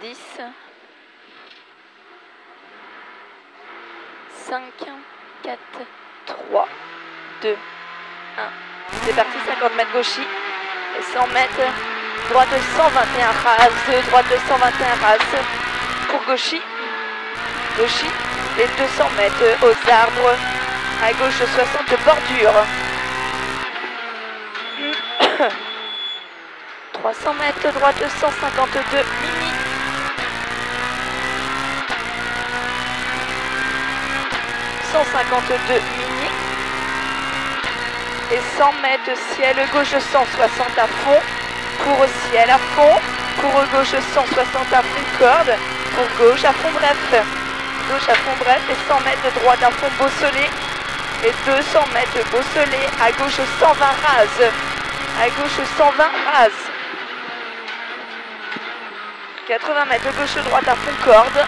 10, 5, 4, 3, 2, 1. C'est parti, 50 mètres gauchis et 100 mètres. Droite 121 rase, droite 121 rase pour gauchis. Gauchis et 200 mètres aux arbres. À gauche 60 bordure. 300 mètres, droite 152 mini. 152 mini. Et 100 mètres ciel gauche 160 à fond. Pour ciel à fond. Pour gauche 160 à fond corde. Pour gauche à fond bref. Gauche à fond bref et 100 mètres droite à fond Beausoleil. Et 200 mètres Beausoleil. À gauche 120 rase. À gauche 120 rase. 80 mètres gauche droite à fond corde.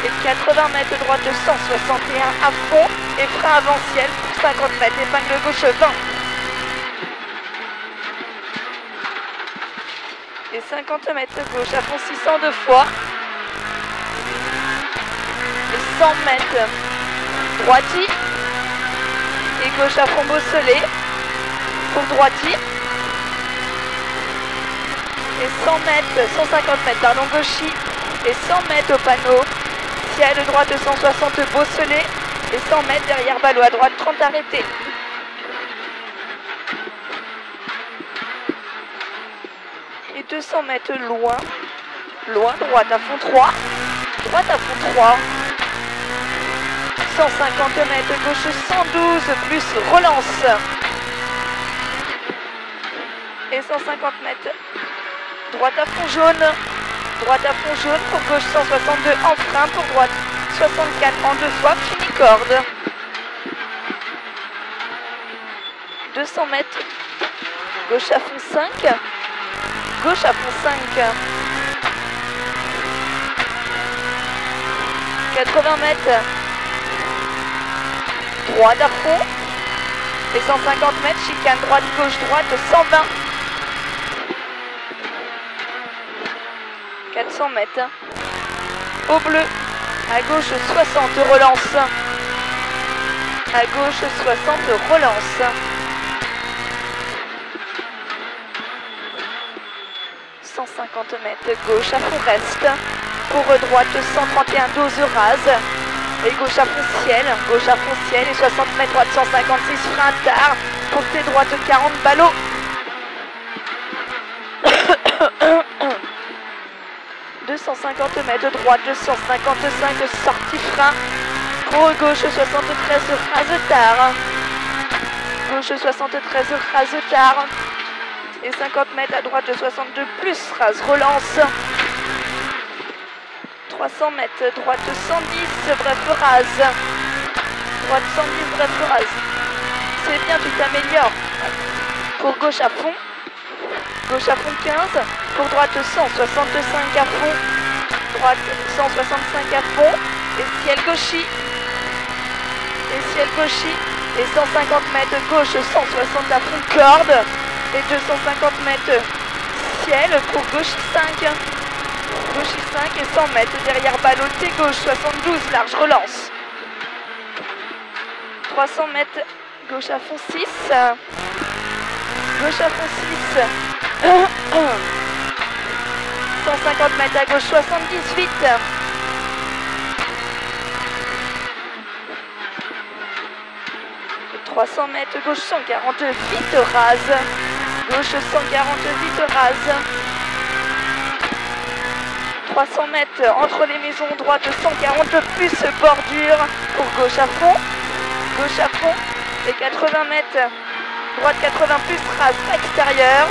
Et 80 mètres droite 161 à fond. Et frein avant ciel pour 50 mètres. Épingle gauche 20. Et 50 mètres gauche à fond 600 deux fois. Et 100 mètres droiti. Et gauche à fond Beausoleil. Pour droiti. Et 100 mètres, 150 mètres, pardon, gauchis. Et 100 mètres au panneau. Ciel droite 160 Beausoleil. Et 100 mètres derrière ballot à droite 30 arrêtés. Et 200 mètres loin. Loin, droite à fond 3. Droite à fond 3. 150 mètres gauche 112 plus relance. Et 150 mètres. Droite à fond jaune. Droite à fond jaune pour gauche 162 en frein. Pour droite 64 en deux fois. Fini corde. 200 mètres. Gauche à fond 5. Gauche à fond 5. 80 mètres. Droite à fond. Et 150 mètres. Chicane droite, gauche, droite 120. 400 mètres. Au bleu. À gauche 60 relance. À gauche 60 relance. 150 mètres gauche à fond reste. Pour droite 131 12 rase. Et gauche à fond ciel. Gauche à fond ciel et 60 mètres droite 156 frein tard. Pour tes droite 40 ballot. 250 mètres droite 255 sortie frein. Pour gauche 73 rase tard. Gauche 73 rase tard. Et 50 mètres à droite 62 plus rase relance. 300 mètres droite 110 bref rase. Droite 110 bref rase. C'est bien, tu t'améliores. Pour gauche à fond. Gauche à fond 15. Pour droite 165 à fond. Droite 165 à fond. Et ciel gauchis. Et ciel gauchis. Et 150 mètres gauche 160 à fond corde. Et 250 mètres ciel pour gauchis 5. Gauchis 5 et 100 mètres derrière ballotté gauche 72 large relance. 300 mètres gauche à fond 6. Gauche à fond 6. 150 mètres à gauche 78. Et 300 mètres gauche 140 vite rase. Gauche 140 vite rase. 300 mètres entre les maisons droite 140 plus bordure pour gauche à fond. Gauche à fond. Et 80 mètres droite 80 plus rase extérieure.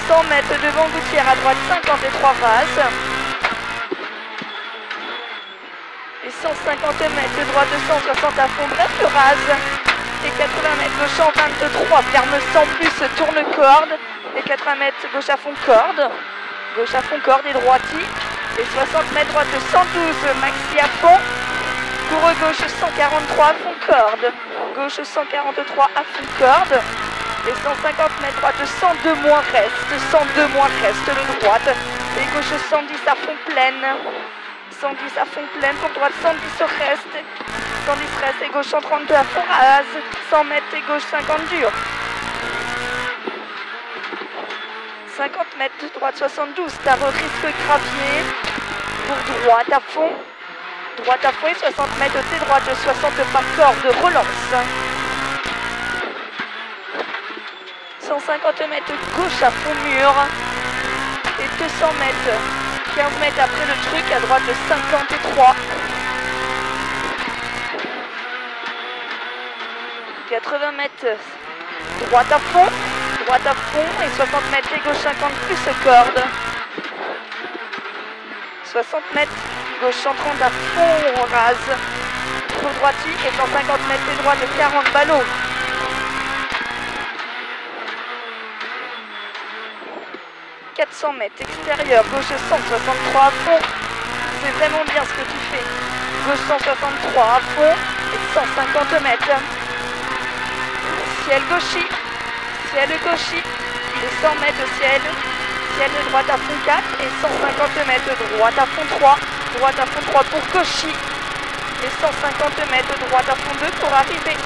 100 mètres devant Gouttière à droite 53 rases. Et 150 mètres droite 160 à fond bref rase. Et 80 mètres gauche 123 ferme 100 plus tourne corde. Et 80 mètres gauche à fond corde. Gauche à fond corde et droiti. Et 60 mètres droite 112 maxi à fond. Pour gauche 143 à fond corde. Gauche 143 à fond corde. Et 150 mètres droite, 102 moins reste, 102 moins reste le droite. Et gauche 110 à fond pleine. 110 à fond pleine pour droite, 110 au reste. 110 reste et gauche 132 à fond rase. 100 mètres et gauche 50 dur. 50 mètres, droite 72, tard au risque gravier. Pour droite à fond. Droite à fond et 60 mètres T droite, 60 par corde, relance. 150 mètres gauche à fond mur. Et 200 mètres, 15 mètres après le truc, à droite 53. 80 mètres, droite à fond et 60 mètres et gauche 50 plus corde. 60 mètres, gauche 130 à fond rase. Pour droiti et 150 mètres et droite 40 ballots. 400 mètres extérieur, gauche 163 à fond. C'est vraiment bien ce que tu fais. Gauche 163 à fond et 150 mètres. Ciel gauchi, ciel gauchi. Et 100 mètres ciel. Ciel droite à fond 4 et 150 mètres droite à fond 3. Droite à fond 3 pour gauchi. Et 150 mètres droite à fond 2 pour arriver.